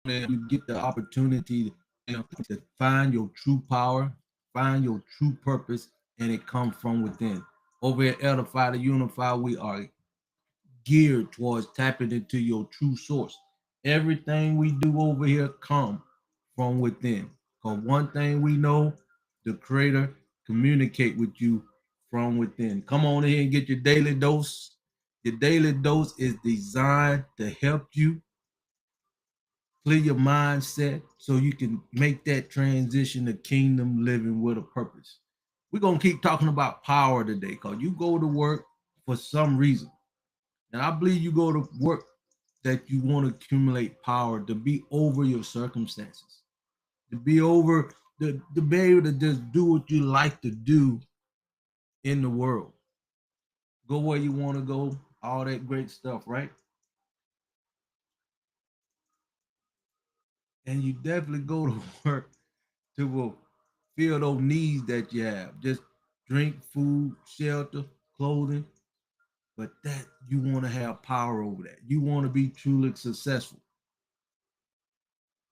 you get the opportunity to find your true power, find your true purpose, and it comes from within. Over at Edify to Unify, we are geared towards tapping into your true source. Everything we do over here come from within. Because one thing we know, the creator communicate with you from within. Come on in and get your daily dose. Your daily dose is designed to help you clear your mindset so you can make that transition to kingdom living with a purpose. We're going to keep talking about power today because you go to work for some reason. And I believe you go to work that you want to accumulate power to be over your circumstances, to be over, to be able to just do what you like to do in the world. Go where you want to go, all that great stuff, right? And you definitely go to work to fill those needs that you have. Just drink, food, shelter, clothing. But that you want to have power over that. You want to be truly successful.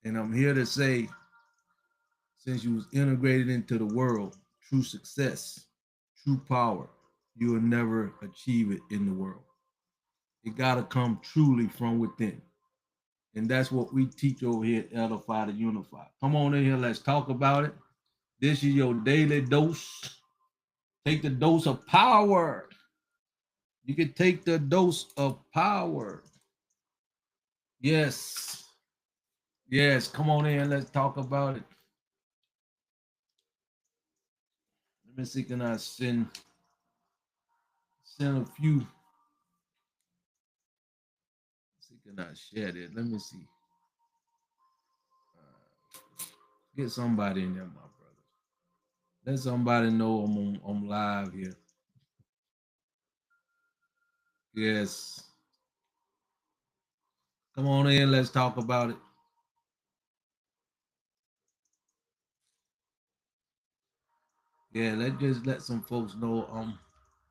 And I'm here to say, since you was integrated into the world, true success, true power, you will never achieve it in the world. It gotta come truly from within. And that's what we teach over here at Edify to Unify. Come on in here, let's talk about it. This is your daily dose. Take the dose of power. You can take the dose of power. Yes. Yes. Come on in. Let's talk about it. Let me see. Can I send a few? Let's see. Can I share it? Let me see. Get somebody in there, my brother. Let somebody know I'm live here. Yes. Come on in. Let's talk about it. Yeah, let's just let some folks know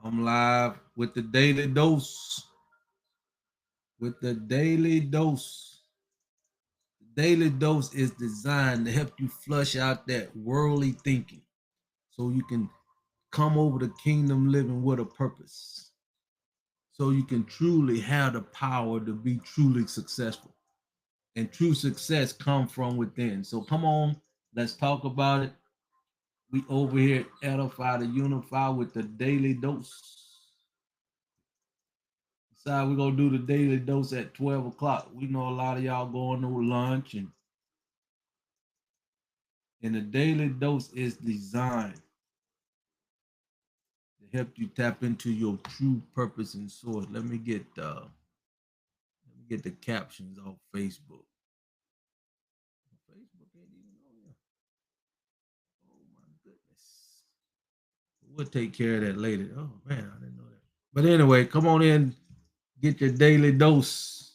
I'm live with the daily dose. With the daily dose. The daily dose is designed to help you flush out that worldly thinking so you can come over to kingdom living with a purpose. So you can truly have the power to be truly successful. And true success come from within. So come on, let's talk about it. We over here at Edify to Unify with the daily dose. So we're gonna do the daily dose at 12 o'clock. We know a lot of y'all going to lunch and the daily dose is designed to help you tap into your true purpose and source. Let me get the captions off Facebook. Facebook ain't even on here. Oh my goodness. We'll take care of that later. Oh man, I didn't know that. But anyway, come on in, get your daily dose.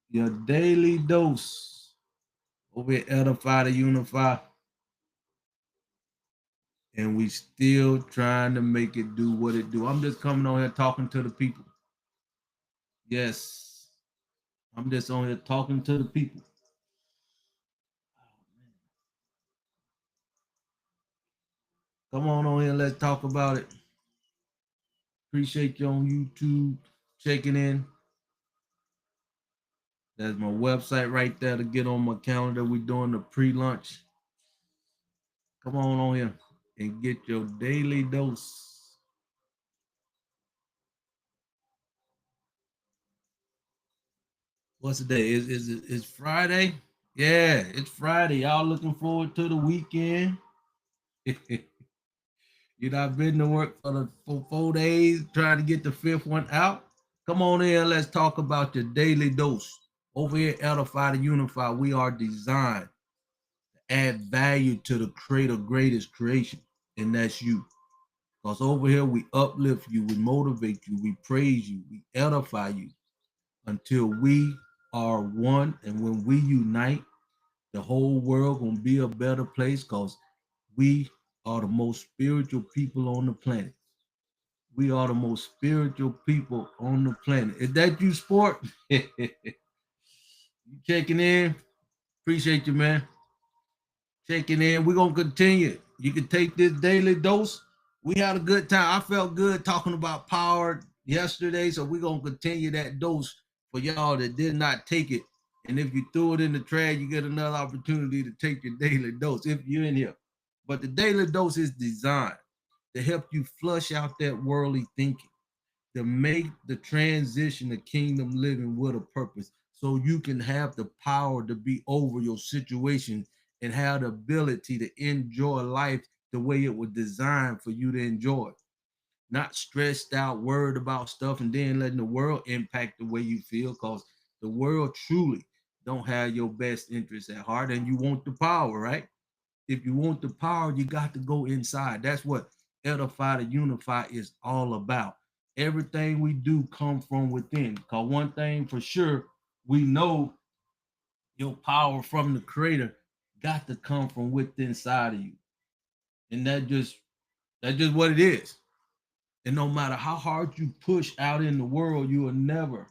Your daily dose. Over at Edify to Unify. And we still trying to make it do what it do. I'm just coming on here talking to the people. Yes. I'm just on here talking to the people. Come on here, let's talk about it. Appreciate you on YouTube checking in. That's my website right there to get on my calendar. We're doing the pre-lunch. Come on here and get your daily dose. What's the day? Is Friday? Yeah, it's Friday. Y'all looking forward to the weekend? You know, I've been to work for 4 days trying to get the fifth one out. Come on in, let's talk about your daily dose. Over here at Edify to Unify, we are designed to add value to the creator greatest creation, and that's you. Because over here we uplift you, we motivate you, we praise you, we edify you until we are one. And when we unite, the whole world gonna be a better place because we are the most spiritual people on the planet. We are the most spiritual people on the planet. Is that you, sport? You checking in? Appreciate you, man. Checking in. We're gonna continue. You can take this daily dose. We had a good time. I felt good talking about power yesterday, so we're gonna continue that dose for y'all that did not take it. And if you threw it in the trash, you get another opportunity to take your daily dose if you're in here. But the daily dose is designed to help you flush out that worldly thinking, to make the transition to kingdom living with a purpose, so you can have the power to be over your situation and have the ability to enjoy life the way it was designed for you to enjoy, not stressed out, worried about stuff, and then letting the world impact the way you feel, because the world truly don't have your best interests at heart, and you want the power, right? If you want the power, you got to go inside. That's what Edify to Unify is all about. Everything we do come from within. Because one thing for sure, we know your power from the creator got to come from within inside of you. And that's just what it is. And no matter how hard you push out in the world, you will never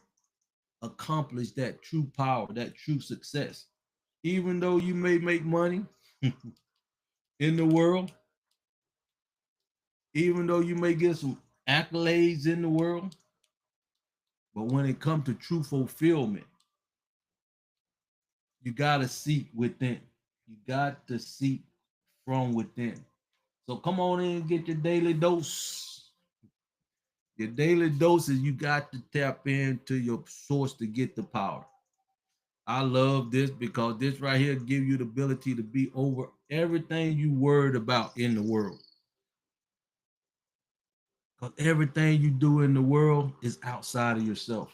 accomplish that true power, that true success. Even though you may make money in the world, even though you may get some accolades in the world, but when it comes to true fulfillment, you got to seek within. You got to seek from within. So come on in and get your daily dose. Your daily dose is you got to tap into your source to get the power. I love this because this right here give you the ability to be over everything you worried about in the world. Because everything you do in the world is outside of yourself.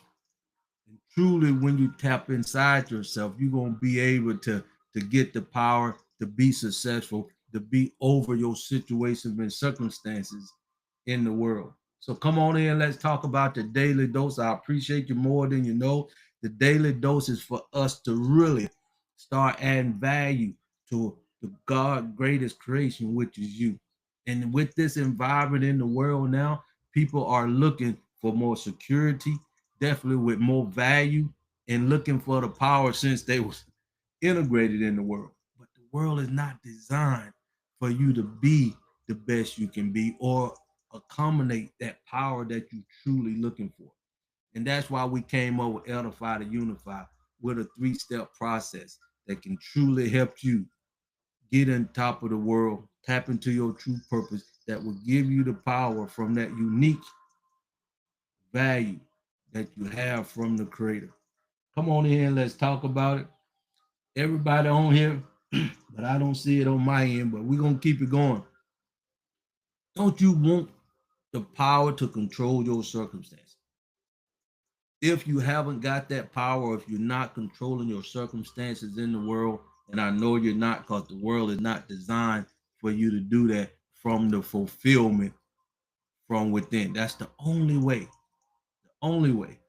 And truly, when you tap inside yourself, you're gonna be able to get the power to be successful, to be over your situations and circumstances in the world. So come on in, let's talk about the daily dose. I appreciate you more than you know. The daily dose is for us to really start adding value to the God greatest creation, which is you. And with this environment in the world now, people are looking for more security, definitely with more value, and looking for the power since they was integrated in the world. But the world is not designed for you to be the best you can be or accommodate that power that you truly looking for. And that's why we came up with Edify to Unify with a 3-step process that can truly help you get on top of the world, tap into your true purpose that will give you the power from that unique value that you have from the creator. Come on in, and let's talk about it. Everybody on here, but I don't see it on my end, but we're going to keep it going. Don't you want the power to control your circumstances? If you haven't got that power, if you're not controlling your circumstances in the world, and I know you're not, because the world is not designed for you to do that from the fulfillment from within. That's the only way. The only way.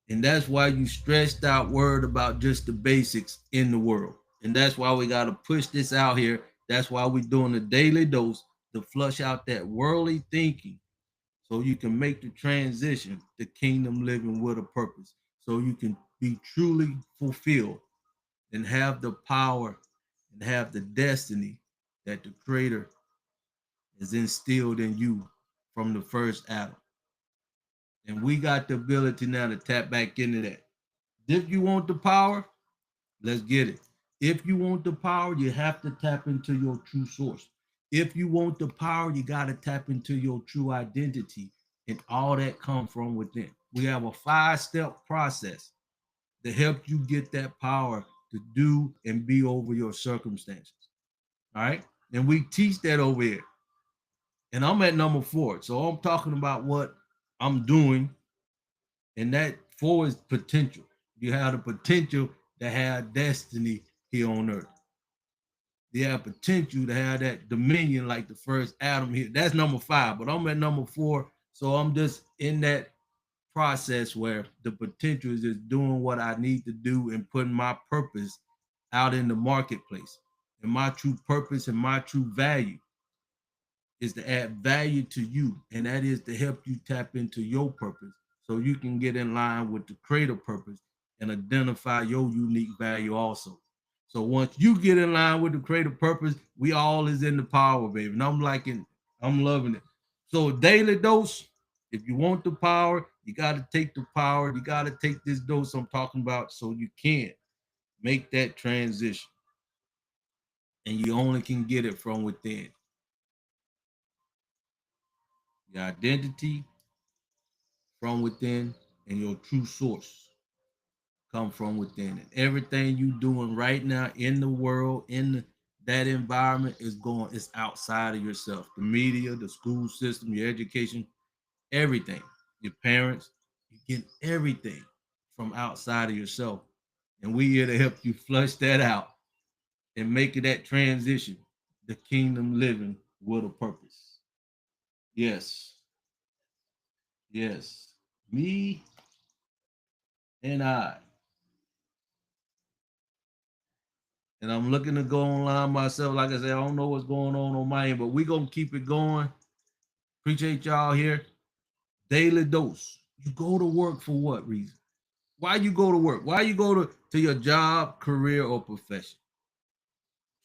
And that's why you stressed out, worried about just the basics in the world. And that's why we got to push this out here. That's why we're doing the daily dose to flush out that worldly thinking, so you can make the transition to kingdom living with a purpose, so you can be truly fulfilled and have the power and have the destiny that the creator has instilled in you from the first Adam. And we got the ability now to tap back into that. If you want the power, let's get it. If you want the power, you have to tap into your true source. If you want the power, you got to tap into your true identity, and all that comes from within. We have a 5-step process to help you get that power to do and be over your circumstances. All right. And we teach that over here. And I'm at number 4. So I'm talking about what I'm doing. And that 4 is potential. You have the potential to have destiny here on earth. You have potential to have that dominion like the first Adam here. That's number 5, but I'm at number 4. So I'm just in that process where the potential is just doing what I need to do and putting my purpose out in the marketplace. And my true purpose and my true value is to add value to you, and that is to help you tap into your purpose so you can get in line with the creator purpose and identify your unique value also. So once you get in line with the creative purpose, we all is in the power, baby. And I'm loving it. So daily dose, if you want the power, you got to take the power. You got to take this dose I'm talking about so you can make that transition. And you only can get it from within. Your identity from within and your true source come from within. And everything you doing right now in the world, that environment it's outside of yourself. The media, the school system, your education, everything. Your parents, you get everything from outside of yourself. And we here to help you flush that out and make it that transition, the kingdom living with a purpose. Yes, yes. Me and I. And I'm looking to go online myself. Like I said, I don't know what's going on my end, but we're going to keep it going. Appreciate y'all here. Daily dose. You go to work for what reason? Why you go to work? Why you go to your job, career, or profession?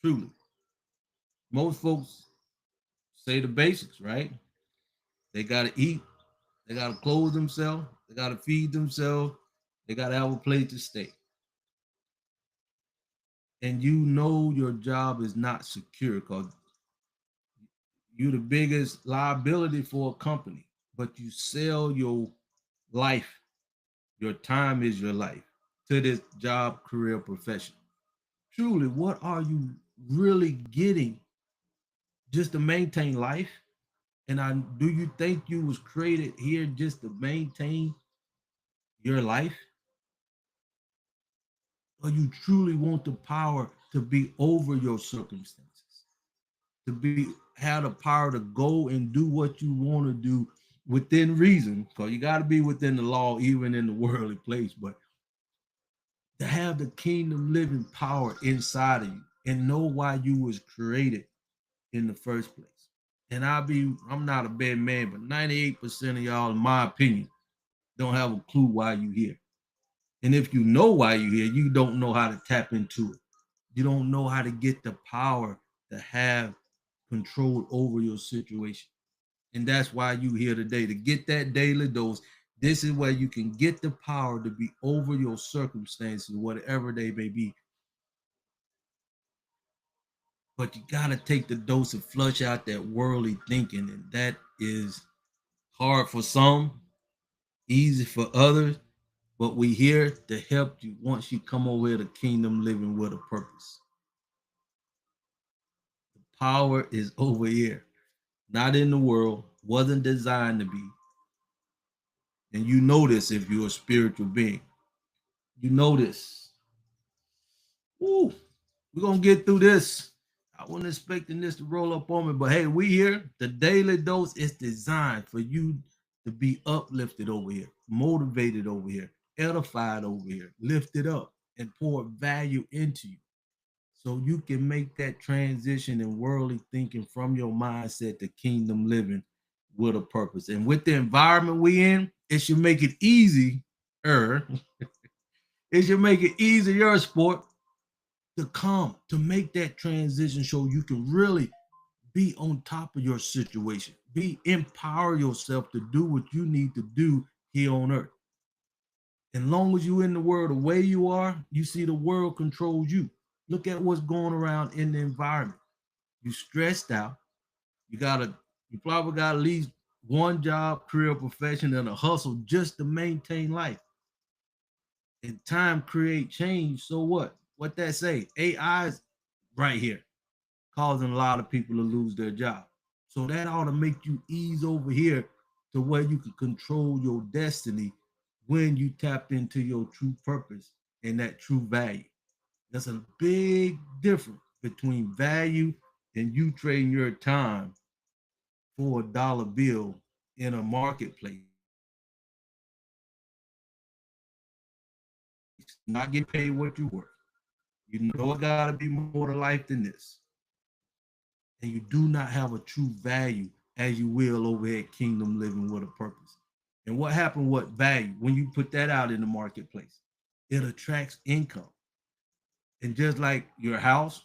Truly. Most folks say the basics, right? They got to eat. They got to clothe themselves. They got to feed themselves. They got to have a place to stay. And you know your job is not secure because you're the biggest liability for a company, but you sell your life. Your time is your life to this job, career, profession. Truly, what are you really getting just to maintain life? And do you think you was created here just to maintain your life? Or you truly want the power to be over your circumstances, to be have the power to go and do what you want to do within reason, because you got to be within the law, even in the worldly place, but to have the kingdom living power inside of you and know why you was created in the first place. And I'm not a bad man, but 98% of y'all, in my opinion, don't have a clue why you here. And if you know why you here, you don't know how to tap into it. You don't know how to get the power to have control over your situation. And that's why you here today, to get that daily dose. This is where you can get the power to be over your circumstances, whatever they may be. But you got to take the dose and flush out that worldly thinking. And that is hard for some, easy for others. But we here to help you once you come over here to kingdom living with a purpose. The power is over here, not in the world, wasn't designed to be. And you know this if you're a spiritual being. You know this. Woo, we're gonna get through this. I wasn't expecting this to roll up on me, but hey, we here. The daily dose is designed for you to be uplifted over here, motivated over here, edified over here, lifted up, and pour value into you. So you can make that transition in worldly thinking from your mindset to kingdom living with a purpose. And with the environment we in, it should make it easy. It should make it easier, sport, to come to make that transition so you can really be on top of your situation, empower yourself to do what you need to do here on earth. As long as you in the world the way you are, you see the world controls you. Look at what's going around in the environment. You stressed out. You probably got at least one job, career, profession, and a hustle just to maintain life. And time create change. So what? What that say? AI is right here, causing a lot of people to lose their job. So that ought to make you ease over here to where you can control your destiny when you tap into your true purpose and that true value. That's a big difference between value and you trading your time for a dollar bill in a marketplace. Not getting paid what you worth. You know it gotta be more to life than this. And you do not have a true value as you will over here at Kingdom Living with a Purpose. And what happened, what value when you put that out in the marketplace? it attracts income. And just like your house,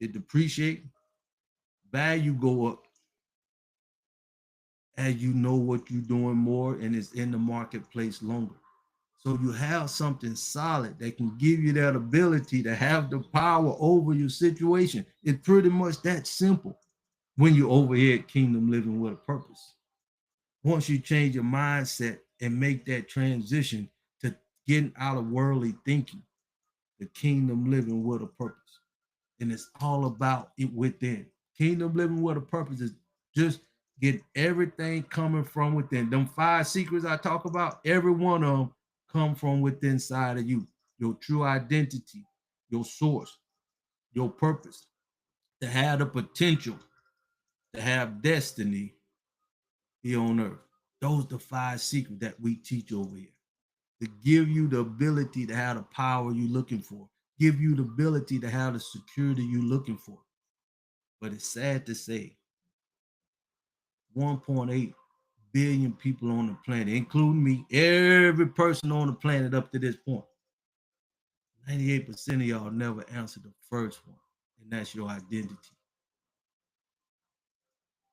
it depreciates, value go up as you know what you're doing more and it's in the marketplace longer. So you have something solid that can give you that ability to have the power over your situation. It's pretty much that simple when you're over here at Kingdom Living with a Purpose. Once you change your mindset and make that transition to getting out of worldly thinking, the Kingdom Living with a Purpose. And it's all about it within. Kingdom Living with a Purpose is just get everything coming from within. Them 5 secrets I talk about, every one of them come from within inside of you. Your true identity, your source, your purpose, to have the potential, to have destiny here on earth. Those are the 5 secrets that we teach over here. To give you the ability to have the power you're looking for, give you the ability to have the security you're looking for. But it's sad to say 1.8 billion people on the planet, including me, every person on the planet up to this point, 98% of y'all never answered the first one, and that's your identity.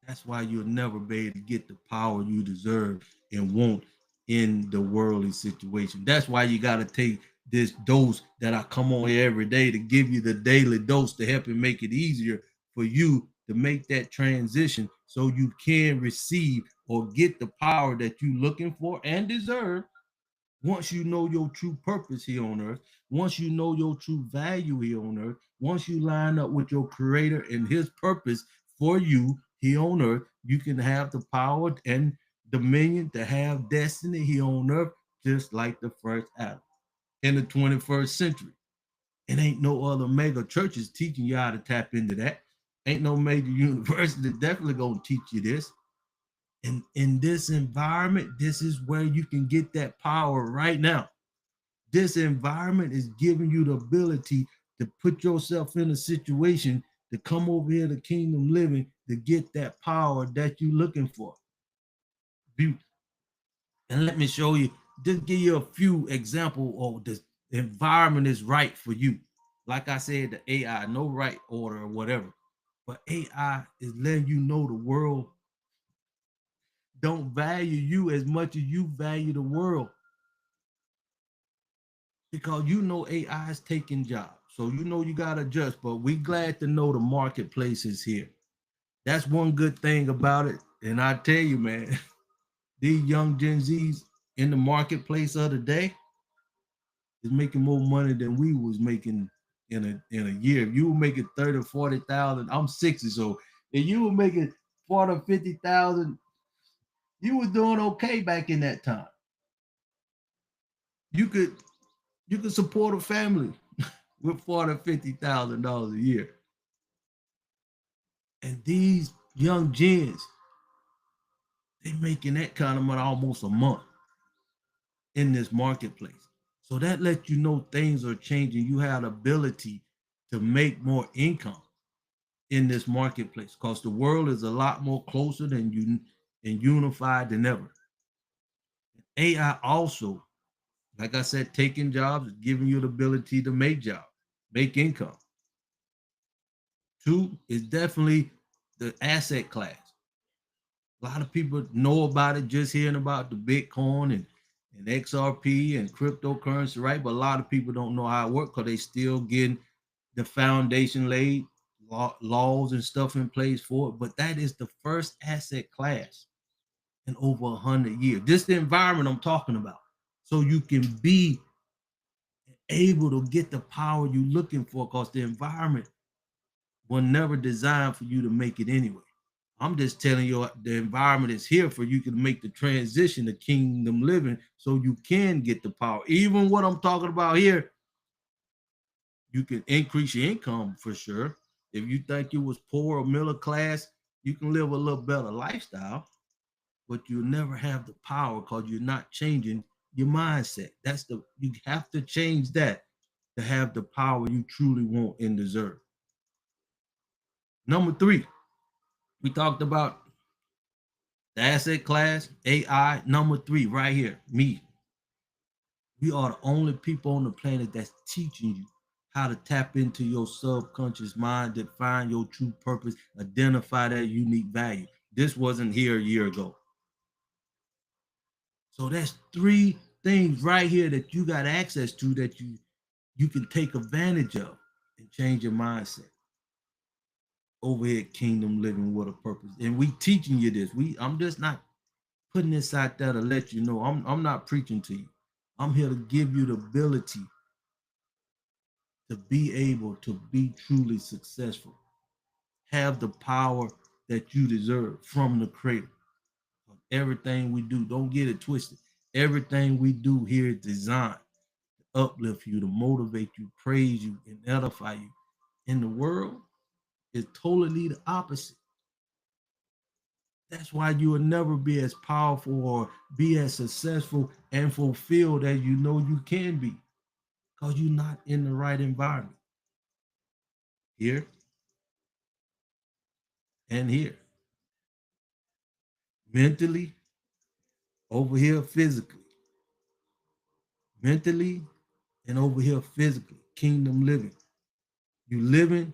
That's why you'll never be able to get the power you deserve and want in the worldly situation. That's why you got to take this dose that I come on here every day to give you the daily dose to help and make it easier for you to make that transition so you can receive or get the power that you're looking for and deserve. Once you know your true purpose here on earth, once you know your true value here on earth, once you line up with your creator and his purpose for you here on earth, you can have the power and dominion to have destiny here on earth, just like the first Adam in the 21st century. And ain't no other mega churches teaching you how to tap into that. Ain't no major university definitely gonna teach you this. And in this environment, this is where you can get that power right now. This environment is giving you the ability to put yourself in a situation to come over here to Kingdom Living to get that power that you're looking for. And let me show you, just give you a few examples of the environment is right for you. Like I said, the AI, no right order or whatever. But AI is letting you know the world don't value you as much as you value the world. Because you know AI is taking jobs. So you know you got to adjust. But we glad to know the marketplace is here. That's one good thing about it. And I tell you, man, these young Gen Zs in the marketplace of the day is making more money than we was making in a year. If you were making 30, 40,000, I'm 60. So if you were making 40, 50,000, you was doing okay back in that time. You could support a family with 40, $50,000 a year. And these young gens, they making that kind of money almost a month in this marketplace. So that lets you know things are changing. You have the ability to make more income in this marketplace because the world is a lot more closer than you and unified than ever. AI also, like I said, taking jobs, giving you the ability to make jobs, make income. 2 is definitely the asset class. A lot of people know about it just hearing about the Bitcoin and XRP and cryptocurrency, right? But a lot of people don't know how it works because they still getting the foundation laid, laws and stuff in place for it. But that is the first asset class in over 100 years. This is the environment I'm talking about. So you can be able to get the power you're looking for because the environment was never designed for you to make it anyway. I'm just telling you the environment is here for you to make the transition to Kingdom Living so you can get the power. Even what I'm talking about here, you can increase your income for sure. If you think you was poor or middle class, you can live a little better lifestyle, but you'll never have the power because you're not changing your mindset. You have to change that to have the power you truly want and deserve. Number 3, we talked about the asset class, AI. Number 3, right here, me. We are the only people on the planet that's teaching you how to tap into your subconscious mind, define your true purpose, identify that unique value. This wasn't here a year ago. So that's three things right here that you got access to that you can take advantage of and change your mindset. Over here at Kingdom Living with a Purpose. And we teaching you this. I'm just not putting this out there to let you know. I'm not preaching to you. I'm here to give you the ability to be able to be truly successful. Have the power that you deserve from the creator. Everything we do, don't get it twisted. Everything we do here is designed to uplift you, to motivate you, praise you, and edify you. In the world, is totally the opposite. That's why you will never be as powerful or be as successful and fulfilled as you know you can be, because you're not in the right environment. Here and here. Mentally, over here physically. Mentally and over here physically. Kingdom living. You living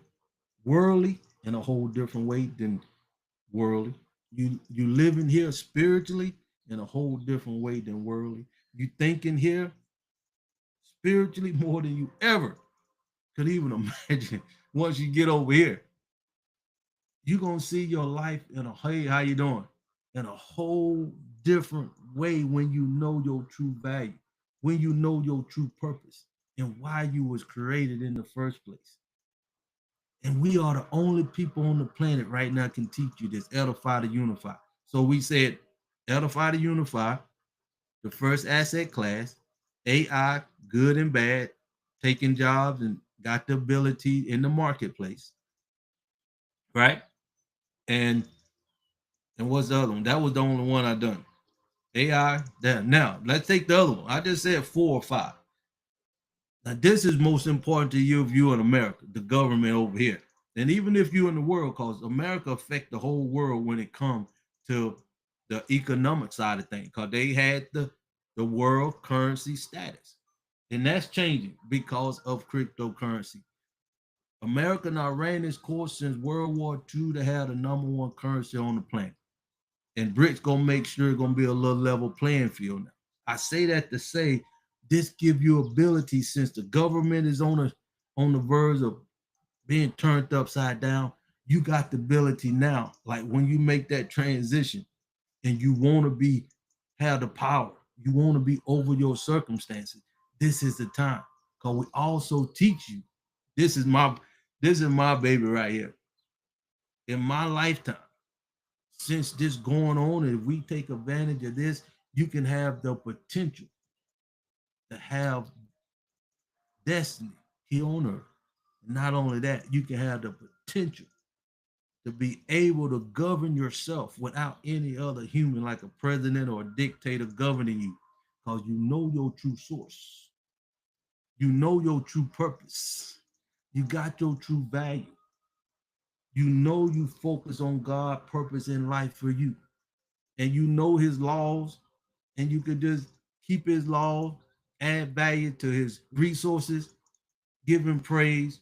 worldly in a whole different way than worldly. You living here spiritually in a whole different way than worldly. You thinking here spiritually more than you ever could even imagine. Once you get over here, you're gonna see your life in a, hey, how you doing, in a whole different way when you know your true value, when you know your true purpose and why you was created in the first place. And we are the only people on the planet right now can teach you this: edify to unify. So we said edify to unify, the first asset class, AI, good and bad, taking jobs and got the ability in the marketplace, right? And what's the other one? That was the only one I done. AI. That now let's take the other one. I just said 4 or 5. Now this is most important to you if you're in America, the government over here, and even if you're in the world, because America affect the whole world when it comes to the economic side of things, because they had the world currency status, and that's changing because of cryptocurrency. America now ran its course since World War II to have the number one currency on the planet. And BRICS gonna make sure it's gonna be a little level playing field now. I say that to say this give you ability, since the government is on the verge of being turned upside down. You got the ability now, like when you make that transition and you want to be have the power, you want to be over your circumstances. This is the time, because we also teach you. This is my baby right here. In my lifetime, since this going on, if we take advantage of this, you can have the potential to have destiny here on earth. Not only that, you can have the potential to be able to govern yourself without any other human, like a president or a dictator governing you, because you know your true source. You know your true purpose. You got your true value. You know you focus on God's purpose in life for you. And you know his laws, and you could just keep his law, add value to his resources, give him praise,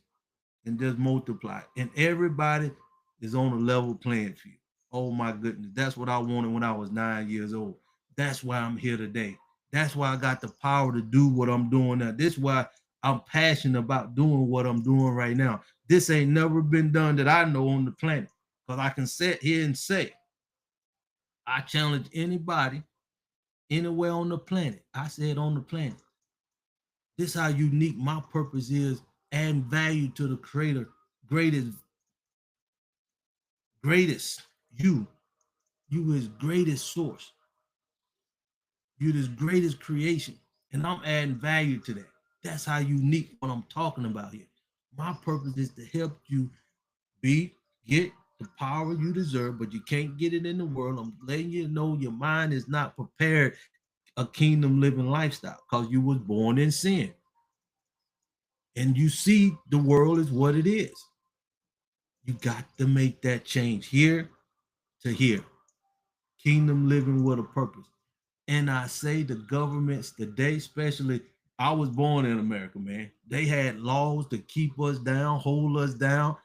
and just multiply. And everybody is on a level playing field. Oh my goodness. That's what I wanted when I was 9 years old. That's why I'm here today. That's why I got the power to do what I'm doing now. This is why I'm passionate about doing what I'm doing right now. This ain't never been done that I know on the planet. Because I can sit here and say, I challenge anybody anywhere on the planet. I said on the planet. This is how unique my purpose is, adding value to the creator, greatest you. You is greatest source. You this greatest creation. And I'm adding value to that. That's how unique what I'm talking about here. My purpose is to help you get the power you deserve, but you can't get it in the world. I'm letting you know your mind is not prepared a kingdom living lifestyle, because you was born in sin. And you see the world is what it is. You got to make that change here to here. Kingdom living with a purpose. And I say the governments today, especially I was born in America, man. They had laws to keep us down, hold us down,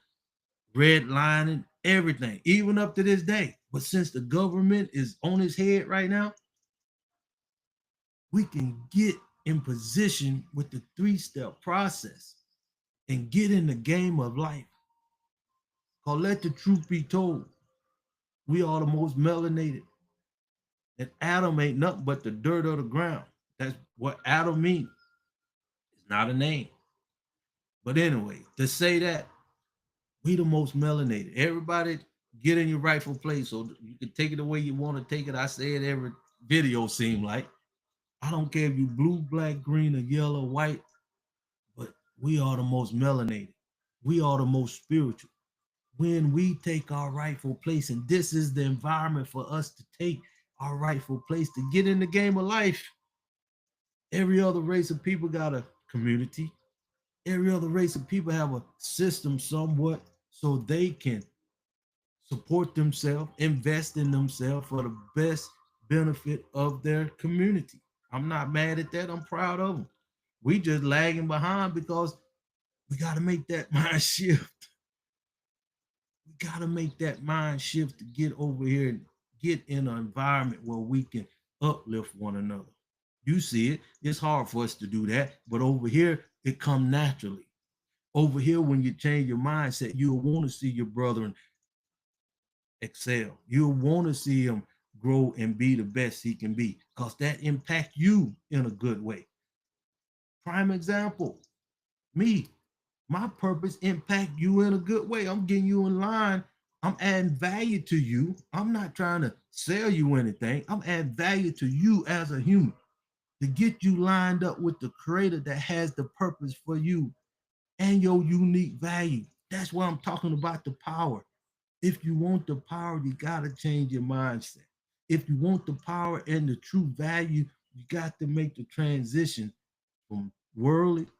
redlining, everything, even up to this day. But since the government is on its head right now, we can get in position with the three-step process and get in the game of life. Cause let the truth be told, we are the most melanated. And Adam ain't nothing but the dirt of the ground. That's what Adam means. It's not a name. But anyway, to say that we the most melanated. Everybody get in your rightful place. So you can take it the way you want to take it. I say it every video seem like. I don't care if you blue, black, green, or yellow, white, but we are the most melanated. We are the most spiritual. When we take our rightful place, and this is the environment for us to take our rightful place to get in the game of life. Every other race of people got a community. Every other race of people have a system somewhat so they can support themselves, invest in themselves for the best benefit of their community. I'm not mad at that. I'm proud of them. We just lagging behind because we got to make that mind shift. We got to make that mind shift to get over here and get in an environment where we can uplift one another. You see it. It's hard for us to do that, but over here it come naturally. Over here, when you change your mindset, you'll want to see your brethren excel. You'll want to see him grow and be the best he can be, because that impact you in a good way. Prime example, me, my purpose impact you in a good way. I'm getting you in line. I'm adding value to you. I'm not trying to sell you anything. I'm adding value to you as a human to get you lined up with the creator that has the purpose for you and your unique value. That's why I'm talking about the power. If you want the power, you got to change your mindset. If you want the power and the true value, you got to make the transition from worldly to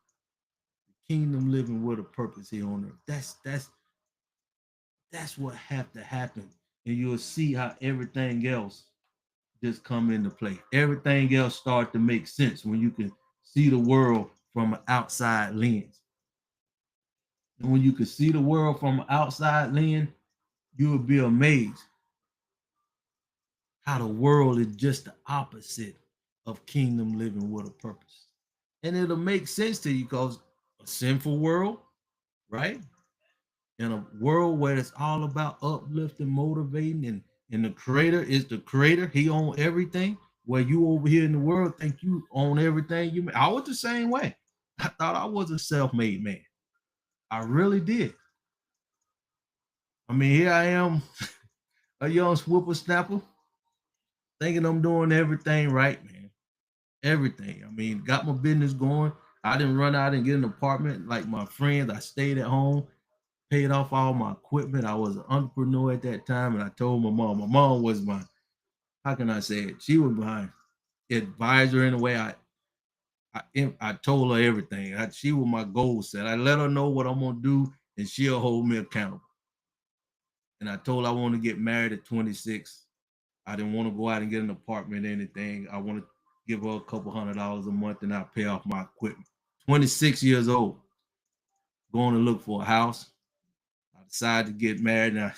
kingdom living with a purpose here on earth. That's what have to happen. And you'll see how everything else just come into play. Everything else start to make sense when you can see the world from an outside lens. And when you can see the world from an outside lens, you will be amazed how the world is just the opposite of kingdom living with a purpose. And it'll make sense to you because a sinful world, right? In a world where it's all about uplifting, motivating, and the creator is the creator. He owns everything. Where you over here in the world think you own everything you make. I was the same way. I thought I was a self-made man. I really did. I mean, here I am, a young whippersnapper, thinking I'm doing everything right, man. Everything. I mean, got my business going. I didn't run out and get an apartment like my friends. I stayed at home, paid off all my equipment. I was an entrepreneur at that time, and I told my mom. My mom was my, how can I say it? She was my advisor in a way. I told her everything. She was my goal set. I let her know what I'm gonna do, and she'll hold me accountable. And I told her I want to get married at 26. I didn't want to go out and get an apartment or anything. I want to give her a couple $100 a month and I'll pay off my equipment. 26 years old, going to look for a house. I decided to get married. And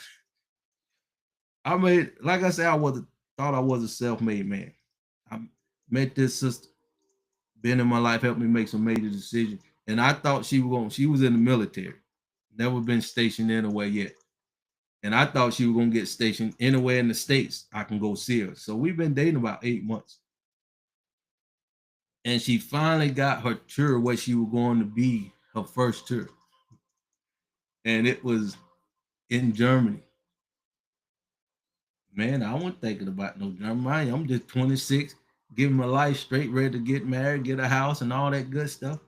I made, like I said, thought I was a self-made man. I met this sister, been in my life, helped me make some major decisions. And I thought she was in the military, never been stationed anywhere yet. And I thought she was gonna get stationed anywhere in the States. I can go see her. So we've been dating about 8 months. And she finally got her tour where she was going to be, her first tour. And it was in Germany. Man, I wasn't thinking about no Germany. I'm just 26, giving my life straight, ready to get married, get a house, and all that good stuff.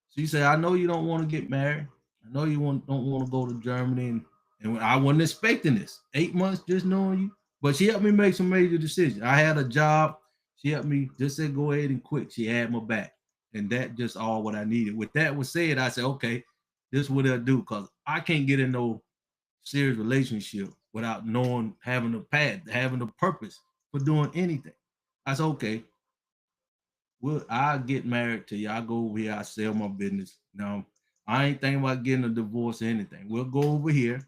She said, I know you don't want to get married. I know you don't want to go to Germany. And I wasn't expecting this. 8 months just knowing you. But she helped me make some major decisions. I had a job. She helped me, just said, go ahead and quit. She had my back. And that just all what I needed. With that was said, I said, okay, this is what I'll do. Because I can't get in no serious relationship without knowing, having a path, having a purpose for doing anything. I said, okay, I'll get married to you. I'll go over here, I sell my business. Now, I ain't thinking about getting a divorce or anything. We'll go over here.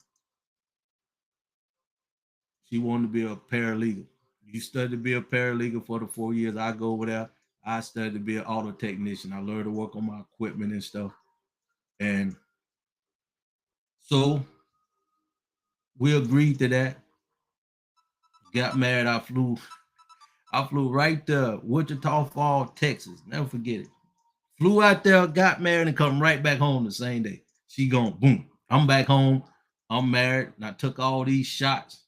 She wanted to be a paralegal. You studied to be a paralegal for the 4 years. I go over there. I studied to be an auto technician. I learned to work on my equipment and stuff. And so we agreed to that. Got married. I flew right to Wichita Falls, Texas. Never forget it. Flew out there, got married, and come right back home the same day. She gone, boom. I'm back home. I'm married, and I took all these shots.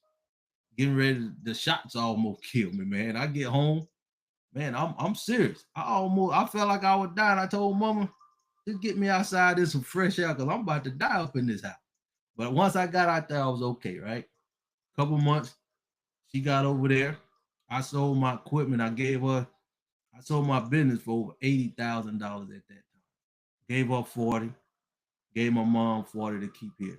Getting ready, the shots almost killed me, man. I get home, man. I'm serious. I felt like I would die. And I told mama, just get me outside this some fresh air, because I'm about to die up in this house. But once I got out there, I was okay, right? Couple months, she got over there. I sold my equipment. I sold my business for over $80,000 at that time. Gave her 40, gave my mom 40 to keep here.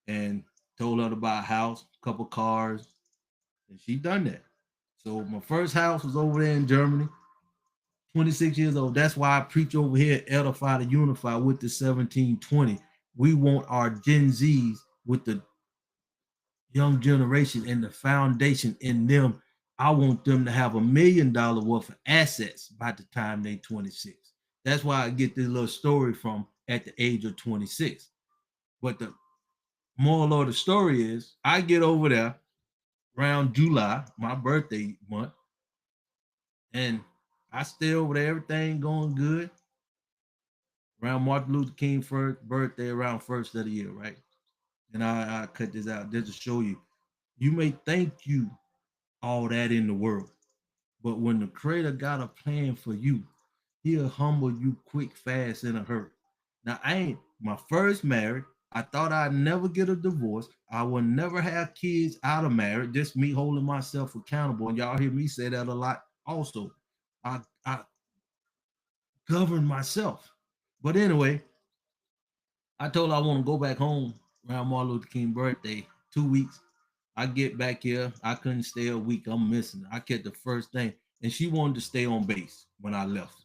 And told her to buy a house, a couple cars, and she done that. So my first house was over there in Germany, 26 years old. That's why I preach over here at Edify to Unify with the 1720. We want our Gen Zs with the young generation and the foundation in them. I want them to have $1 million worth of assets by the time they 26. That's why I get this little story from at the age of 26. But the moral of the story is I get over there around July, my birthday month, and I stay over there, everything going good. Around Martin Luther King first birthday, around first of the year, right? And I cut this out just to show you. You may think you all that in the world, but when the creator got a plan for you, he'll humble you quick, fast, in a hurry. Now, I ain't my first marriage. I thought I'd never get a divorce. I would never have kids out of marriage. Just me holding myself accountable. And y'all hear me say that a lot also. I govern myself. But anyway, I told her I want to go back home around Martin Luther King birthday, 2 weeks. I get back here. I couldn't stay a week. I'm missing. I kept the first thing. And she wanted to stay on base when I left.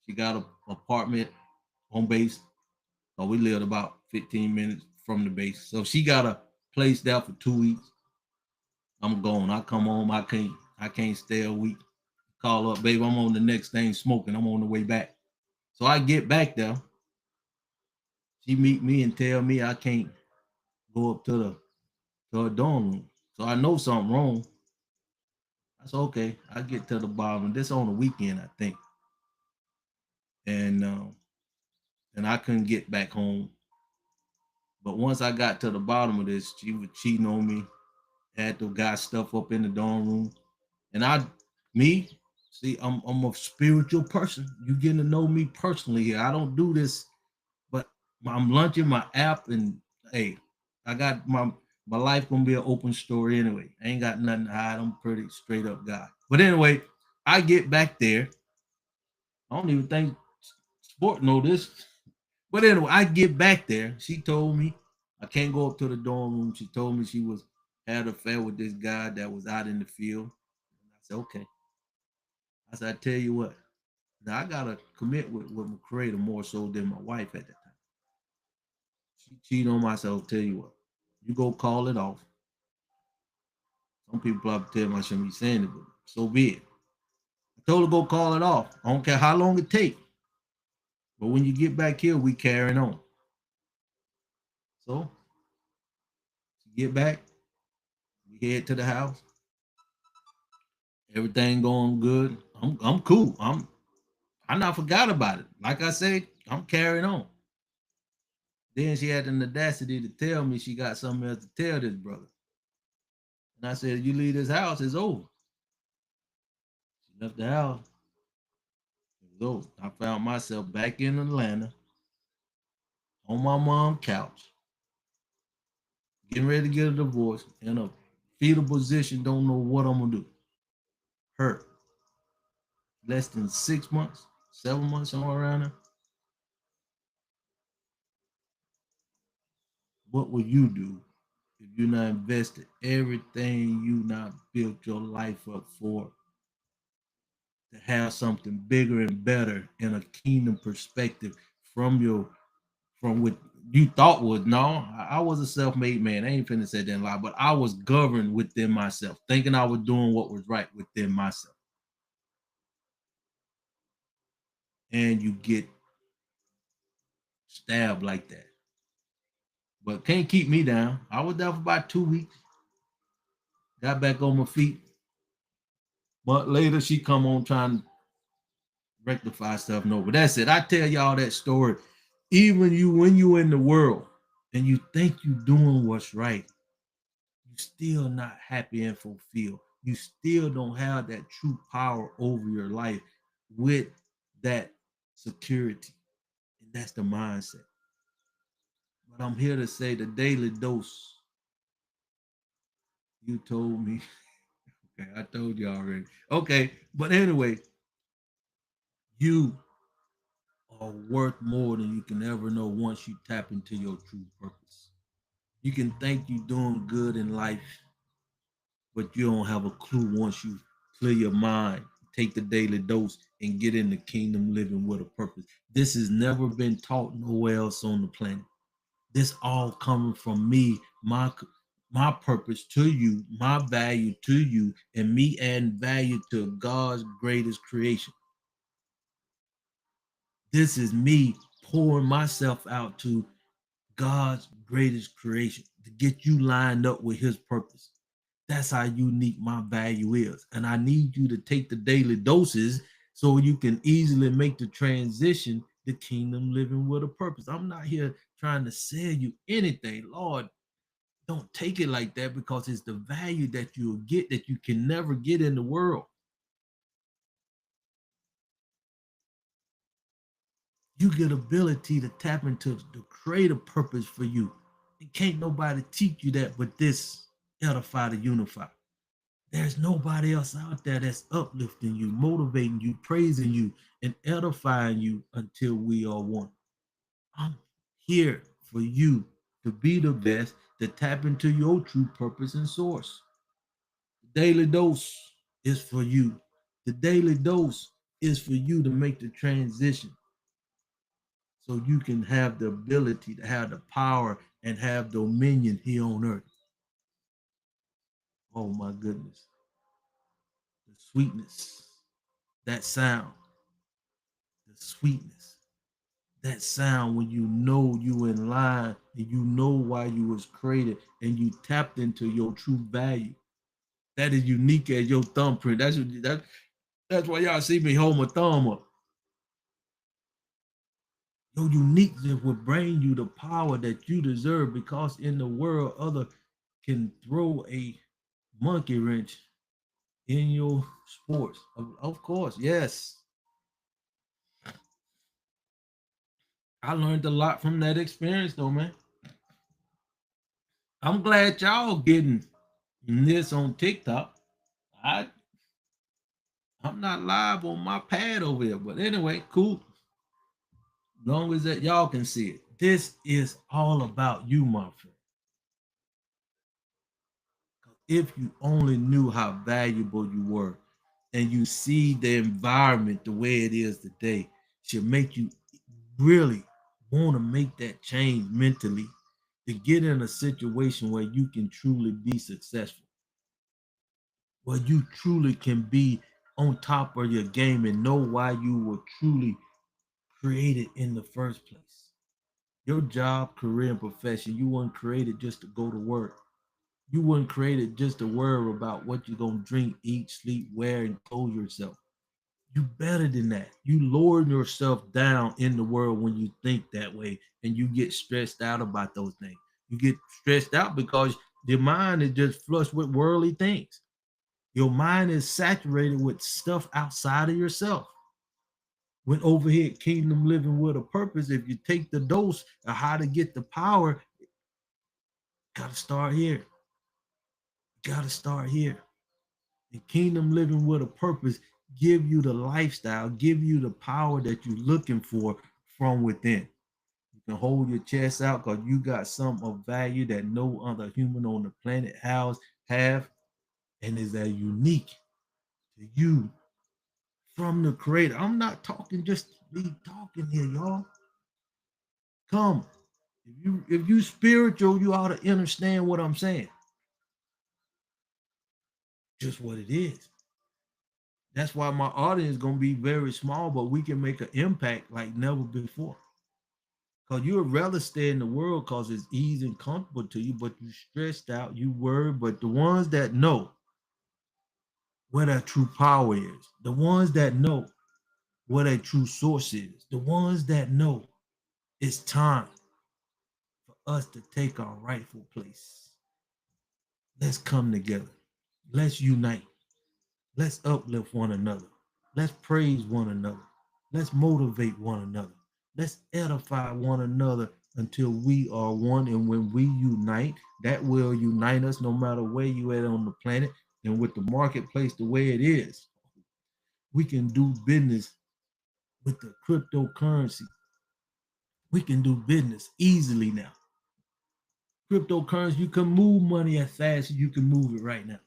She got an apartment on base. So we lived about 15 minutes from the base. So she got a place there for 2 weeks. I'm gone. I come home. I can't stay a week. Call up, babe. I'm on the next thing smoking. I'm on the way back. So I get back there. She meet me and tell me I can't go up to her dorm room. So I know something wrong. I said, okay. I get to the bottom. This on the weekend, I think. And and I couldn't get back home. But once I got to the bottom of this, she was cheating on me, had the guy stuff up in the dorm room. And me, see, I'm a spiritual person. You getting to know me personally here. I don't do this, but I'm launching my app, and hey, I got my life gonna be an open story anyway. I ain't got nothing to hide. I'm a pretty straight up guy. But anyway, I get back there. I don't even think sport know this. But anyway, I get back there. She told me I can't go up to the dorm room. She told me she was had an affair with this guy that was out in the field. And I said, okay. I said, I tell you what, now I gotta commit with my creator more so than my wife at that time. She cheated on myself. Tell you what, you go call it off. Some people probably tell me I shouldn't be saying it, but so be it. I told her to go call it off. I don't care how long it take. But when you get back here, we carrying on. So get back, we head to the house. Everything going good. I'm cool. I not forgot about it. Like I said, I'm carrying on. Then she had the audacity to tell me she got something else to tell this brother. And I said, you leave this house, it's over. She left the house. It was over. I found myself back in Atlanta on my mom's couch, getting ready to get a divorce in a fetal position, don't know what I'm gonna do. Hurt. Less than 6 months, 7 months, somewhere around there. What will you do if you not invested everything you not built your life up for to have something bigger and better in a kingdom perspective from what you thought was. No, I was a self-made man. I ain't finna say that lie, but I was governed within myself, thinking I was doing what was right within myself. And you get stabbed like that. But can't keep me down. I was there for about 2 weeks. Got back on my feet. But later she come on trying to rectify stuff. No, but that's it. I tell y'all that story. Even you, when you in the world and you think you doing what's right, you still not happy and fulfilled. You still don't have that true power over your life with that security. And that's the mindset. But I'm here to say the daily dose. You told me. Okay, I told you already. Okay, but anyway, you are worth more than you can ever know once you tap into your true purpose. You can think you're doing good in life, but you don't have a clue once you clear your mind, take the daily dose, and get in the kingdom living with a purpose. This has never been taught nowhere else on the planet. This all coming from me, my purpose to you, my value to you, and me adding value to God's greatest creation. This is me pouring myself out to God's greatest creation to get you lined up with his purpose. That's how unique my value is. And I need you to take the daily doses so you can easily make the transition to kingdom living with a purpose. I'm not here trying to sell you anything. Lord, don't take it like that because it's the value that you'll get that you can never get in the world. You get ability to tap into the creative purpose for you. And can't nobody teach you that but this edify to unify. There's nobody else out there that's uplifting you, motivating you, praising you, and edifying you until we are one. I'm here for you to be the best, to tap into your true purpose and source. The daily dose is for you. The daily dose is for you to make the transition so you can have the ability to have the power and have dominion here on earth. Oh my goodness. The sweetness, that sound, the sweetness, that sound when you know you in line and you know why you was created and you tapped into your true value. That is unique as your thumbprint. That's why y'all see me hold my thumb up. Your uniqueness will bring you the power that you deserve because in the world, other can throw a monkey wrench in your sports. Of course, yes. I learned a lot from that experience though, man. I'm glad y'all getting this on TikTok. I I'm not live on my pad over here, but anyway, cool. Long as that y'all can see it. This is all about you, my friend. If you only knew how valuable you were and you see the environment the way it is today, should make you really want to make that change mentally to get in a situation where you can truly be successful, where you truly can be on top of your game and know why you were truly created in the first place. Your job, career, and profession, you weren't created just to go to work. You weren't created just to worry about what you're gonna drink, eat, sleep, wear, and clothe yourself. You better than that. You lower yourself down in the world when you think that way and you get stressed out about those things. You get stressed out because your mind is just flushed with worldly things. Your mind is saturated with stuff outside of yourself. When over here at Kingdom Living with a Purpose, if you take the dose of how to get the power, gotta start here. Gotta start here. And Kingdom Living with a Purpose give you the lifestyle, give you the power that you're looking for from within. You can hold your chest out because you got some of value that no other human on the planet have, and is that unique to you from the creator. I'm not talking just me talking here, y'all. Come. If you spiritual, you ought to understand what I'm saying. Just what it is. That's why my audience is gonna be very small, but we can make an impact like never before. Cause you would rather stay in the world cause it's easy and comfortable to you, but you stressed out, you worried. But the ones that know where that true power is, the ones that know what a true source is, the ones that know it's time for us to take our rightful place. Let's come together. Let's unite. Let's uplift one another. Let's praise one another. Let's motivate one another. Let's edify one another until we are one. And when we unite, that will unite us no matter where you at on the planet. And with the marketplace the way it is, we can do business with the cryptocurrency. We can do business easily now. Cryptocurrency, you can move money as fast as you can move it right now.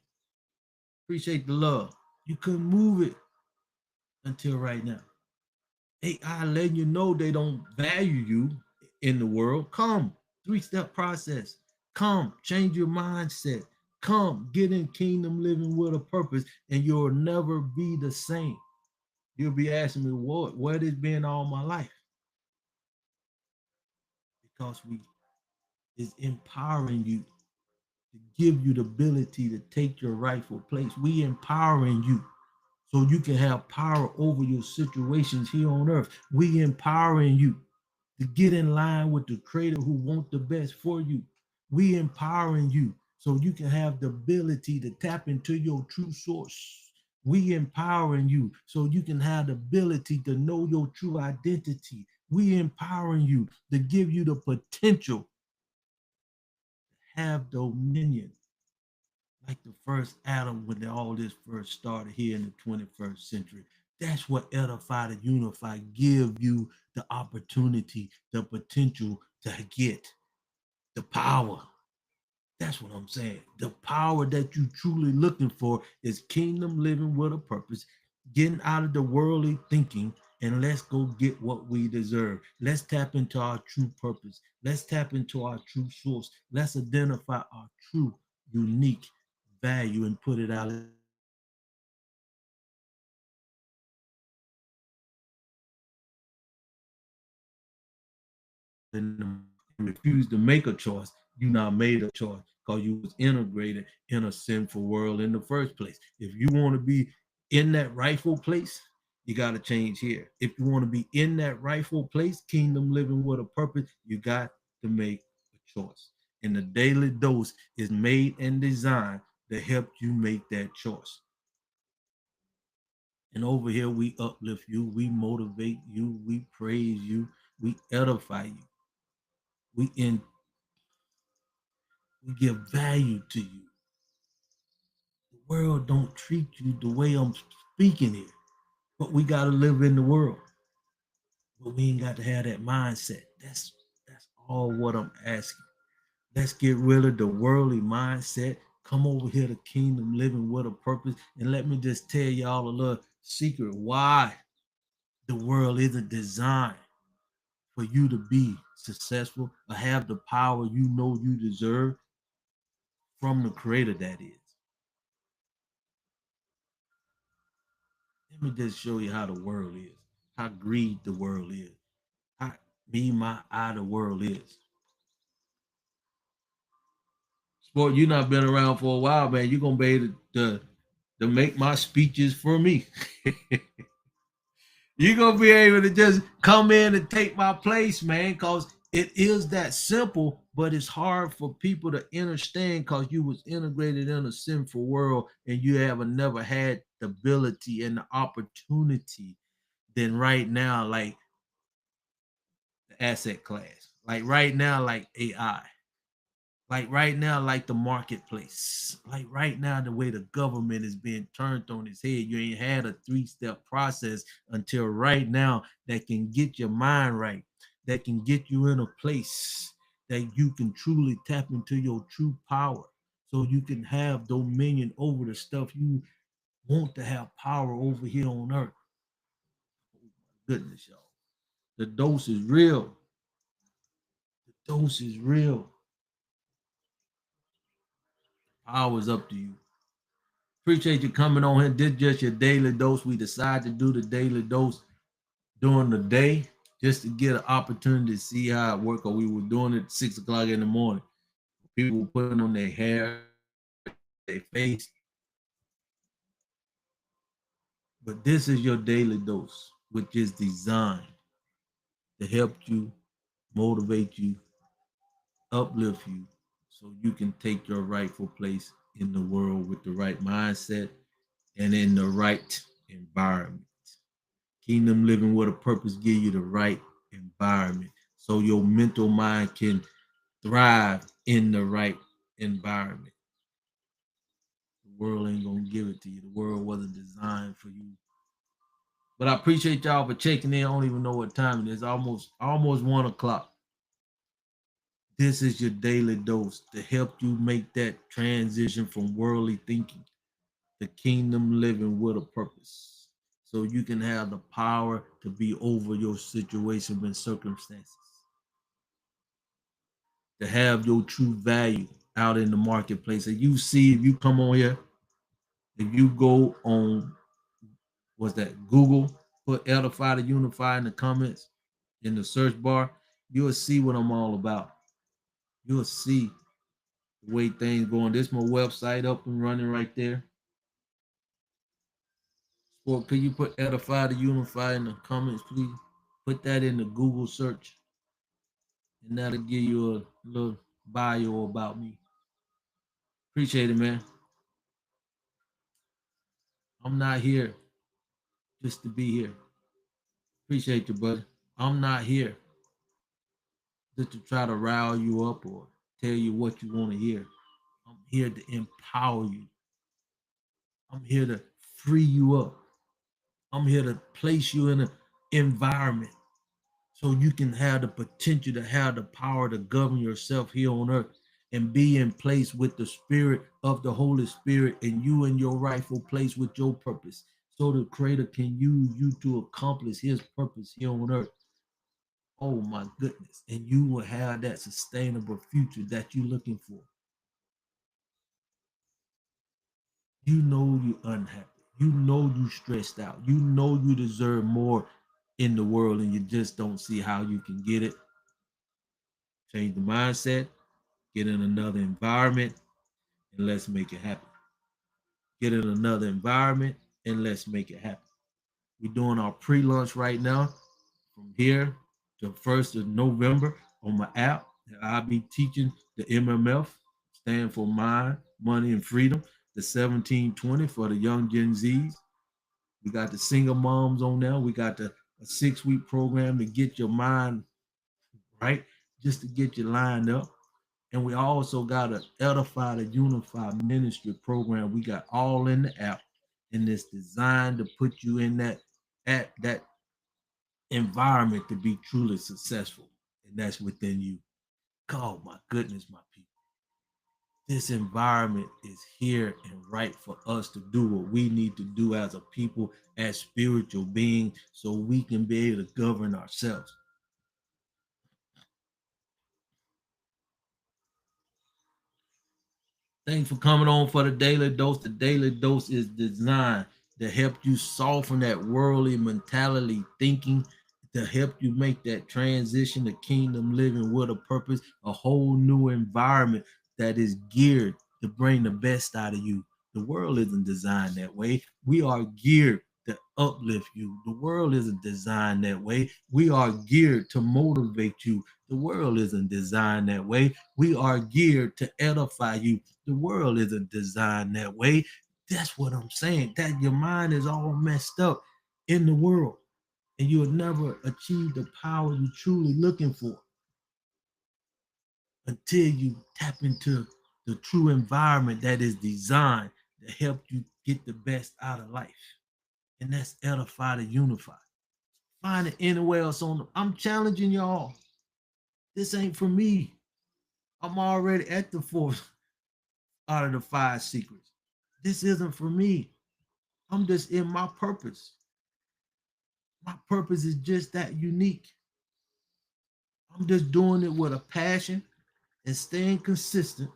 Appreciate the love. You couldn't move it until right now. AI letting you know they don't value you in the world. Come, three-step process. Come, change your mindset. Come, get in kingdom living with a purpose, and you'll never be the same. You'll be asking me, what has been all my life? Because we is empowering you to give you the ability to take your rightful place. We empowering you so you can have power over your situations here on earth. We empowering you to get in line with the creator who wants the best for you. We empowering you so you can have the ability to tap into your true source. We empowering you so you can have the ability to know your true identity. We empowering you to give you the potential to have dominion like the first Adam when all this first started here in the 21st century. That's what Edify to Unify give you the opportunity, the potential to get the power. That's what I'm saying. The power that you truly looking for is kingdom living with a purpose, getting out of the worldly thinking, and let's go get what we deserve. Let's tap into our true purpose. Let's tap into our true source. Let's identify our true, unique value and put it out and refuse to make a choice, you now made a choice because you was integrated in a sinful world in the first place. If you want to be in that rightful place, you got to change here. If you want to be in that rightful place, kingdom living with a purpose, you got to make a choice. And the daily dose is made and designed to help you make that choice. And over here, we uplift you, we motivate you, we praise you, we edify you. We in we give value to you. The world don't treat you the way I'm speaking here, but we gotta live in the world. But we ain't got to have that mindset. That's all what I'm asking. Let's get rid of the worldly mindset. Come over here to kingdom living with a purpose. And let me just tell y'all a little secret why the world isn't designed for you to be successful or have the power you know you deserve from the creator that is. Let me just show you how the world is, how greed the world is, how me, my, I, the world is. Sport, you not been around for a while, man. You're gonna be able to make my speeches for me. You're gonna be able to just come in and take my place, man, because it is that simple, but it's hard for people to understand because you was integrated in a sinful world and you haven't never had the ability and the opportunity than right now, like the asset class. Like right now, like AI. Like right now, like the marketplace. Like right now, the way the government is being turned on its head. You ain't had a three-step process until right now that can get your mind right, that can get you in a place that you can truly tap into your true power. So you can have dominion over the stuff you want to have power over here on earth. goodness, y'all. The dose is real. The dose is real. Power is up to you. Appreciate you coming on here. This just your daily dose. We decided to do the daily dose during the day just to get an opportunity to see how it worked. Or we were doing it at 6 o'clock in the morning. People were putting on their hair, their face. But this is your daily dose, which is designed to help you, motivate you, uplift you, so you can take your rightful place in the world with the right mindset and in the right environment. Kingdom living with a purpose give you the right environment so your mental mind can thrive in the right environment. The world ain't gonna give it to you. The world wasn't designed for you. But I appreciate y'all for checking in. I don't even know what time it is. Almost 1 o'clock. This is your daily dose to help you make that transition from worldly thinking to kingdom living with a purpose. So you can have the power to be over your situation and circumstances. To have your true value out in the marketplace. And you see, if you come on here, if you go on, what's that, Google, put Edify to Unify in the comments, in the search bar, you'll see what I'm all about. You'll see the way things going. This is my website up and running right there. Or could you put Edify to Unify in the comments, please? Put that in the Google search, and that'll give you a little bio about me. Appreciate it, man. I'm not here just to be here. Appreciate you, buddy. I'm not here just to try to rile you up or tell you what you want to hear. I'm here to empower you. I'm here to free you up. I'm here to place you in an environment so you can have the potential to have the power to govern yourself here on earth and be in place with the spirit of the Holy Spirit and you in your rightful place with your purpose. So the Creator can use you to accomplish His purpose here on earth. Oh my goodness. And you will have that sustainable future that you're looking for. You know you're unhappy. You know you stressed out. You know you deserve more in the world and you just don't see how you can get it. Change the mindset, get in another environment, and let's make it happen. Get in another environment and let's make it happen. We're doing our pre-launch right now from here to 1st of November on my app. I'll be teaching the MMF, stand for Mind, Money, and Freedom, the 1720 for the young Gen Zs. We got the single moms on there. We got a 6-week program to get your mind right, just to get you lined up. And we also got an Edify to Unify ministry program. We got all in the app, and it's designed to put you in that environment to be truly successful, and that's within you. Oh my goodness, my people. This environment is here and right for us to do what we need to do as a people, as spiritual beings, so we can be able to govern ourselves. Thanks for coming on for the Daily Dose. The Daily Dose is designed to help you soften that worldly mentality thinking, to help you make that transition to kingdom living with a purpose, a whole new environment that is geared to bring the best out of you. The world isn't designed that way. We are geared to uplift you. The world isn't designed that way. We are geared to motivate you. The world isn't designed that way. We are geared to edify you. The world isn't designed that way. That's what I'm saying. That your mind is all messed up in the world, and you'll never achieve the power you're truly looking for until you tap into the true environment that is designed to help you get the best out of life. And that's Edify to Unify. Find it anywhere else on. I'm challenging y'all. This ain't for me. I'm already at the 4th out of the 5 secrets. This isn't for me. I'm just in my purpose. My purpose is just that unique. I'm just doing it with a passion and staying consistent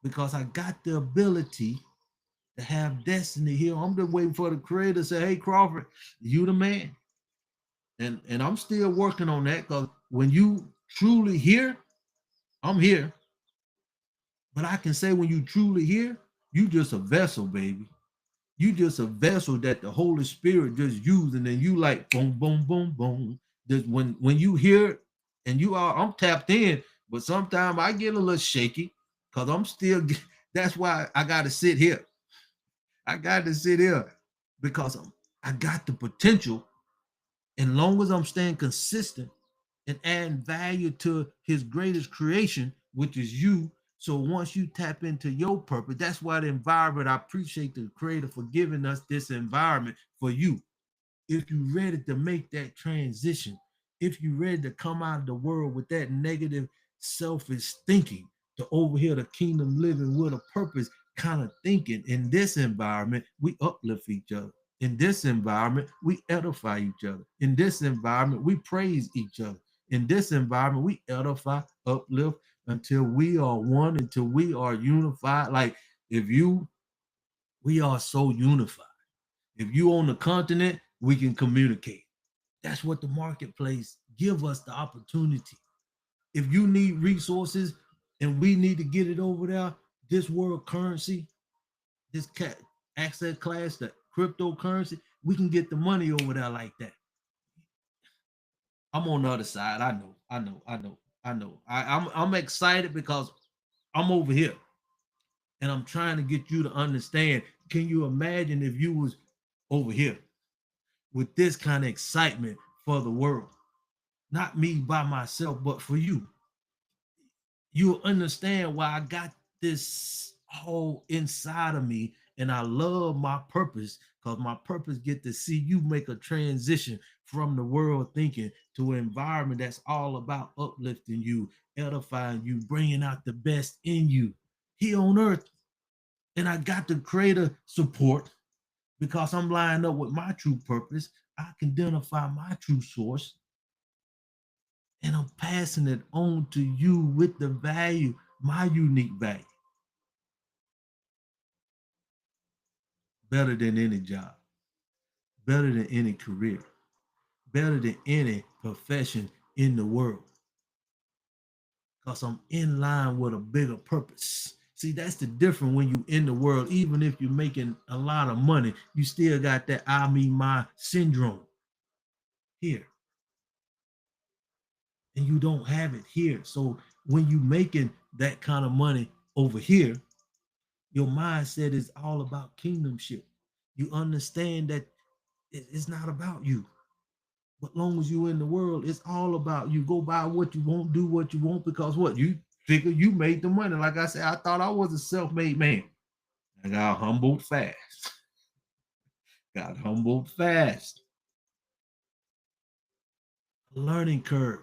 because I got the ability to have destiny here. I'm just waiting for the creator to say, hey, Crawford, you the man. And I'm still working on that because when you truly here, I'm here. But I can say when you truly here, you just a vessel, baby. You just a vessel that the Holy Spirit just using, and you like boom, boom, boom, boom. Just when you hear it and you are, I'm tapped in, but sometimes I get a little shaky because I'm still. That's why I got to sit here. I got to sit here because I got the potential. And long as I'm staying consistent and adding value to His greatest creation, which is you. So once you tap into your purpose, that's why the environment, I appreciate the creator for giving us this environment for you. If you're ready to make that transition, if you're ready to come out of the world with that negative, selfish thinking to over here the kingdom living with a purpose kind of thinking, in this environment, we uplift each other. In this environment, we edify each other. In this environment, we praise each other. In this environment, we edify, uplift until we are one, until we are unified. Like if you, we are so unified. If you on the continent, we can communicate. That's what the marketplace give us the opportunity. If you need resources and we need to get it over there, this world currency, this asset class, the cryptocurrency, we can get the money over there like that. I'm on the other side. I'm excited because I'm over here and I'm trying to get you to understand. Can you imagine if you was over here with this kind of excitement for the world? Not me by myself, but for you. You'll understand why I got this whole inside of me, and I love my purpose because my purpose get to see you make a transition from the world thinking to an environment that's all about uplifting you, edifying you, bringing out the best in you here on earth. And I got the creator support because I'm lined up with my true purpose. I can identify my true source and I'm passing it on to you with the value, my unique value, better than any job, better than any career, better than any profession in the world, because I'm in line with a bigger purpose. See, that's the difference when you in the world. Even if you're making a lot of money, you still got that I, me, my syndrome here, and you don't have it here. So when you making that kind of money over here, your mindset is all about kingdomship. You understand that it's not about you. But long as you in the world, it's all about you. Go buy what you want, do what you want, because what? You figure you made the money. Like I said, I thought I was a self-made man. I got humbled fast. Got humbled fast. Learning curve,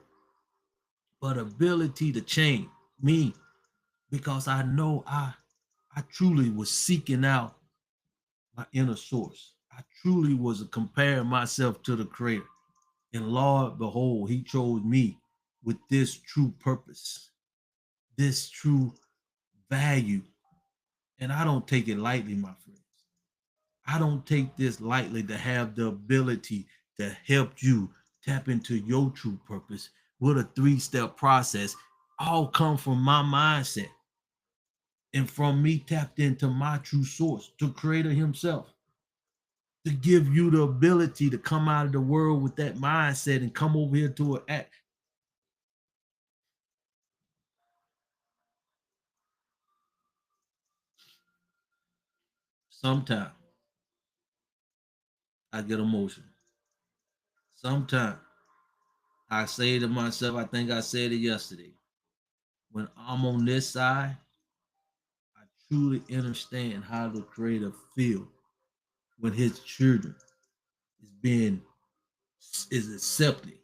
but ability to change me because I know I truly was seeking out my inner source. I truly was comparing myself to the creator. And Lord, behold, he chose me with this true purpose, this true value. And I don't take it lightly, my friends. I don't take this lightly to have the ability to help you tap into your true purpose with a 3-step process, all come from my mindset and from me tapped into my true source, the creator himself, to give you the ability to come out of the world with that mindset and come over here to an act. Sometimes I get emotional. Sometimes I say to myself, I think I said it yesterday, when I'm on this side, I truly understand how the creator feel when his children is being is accepted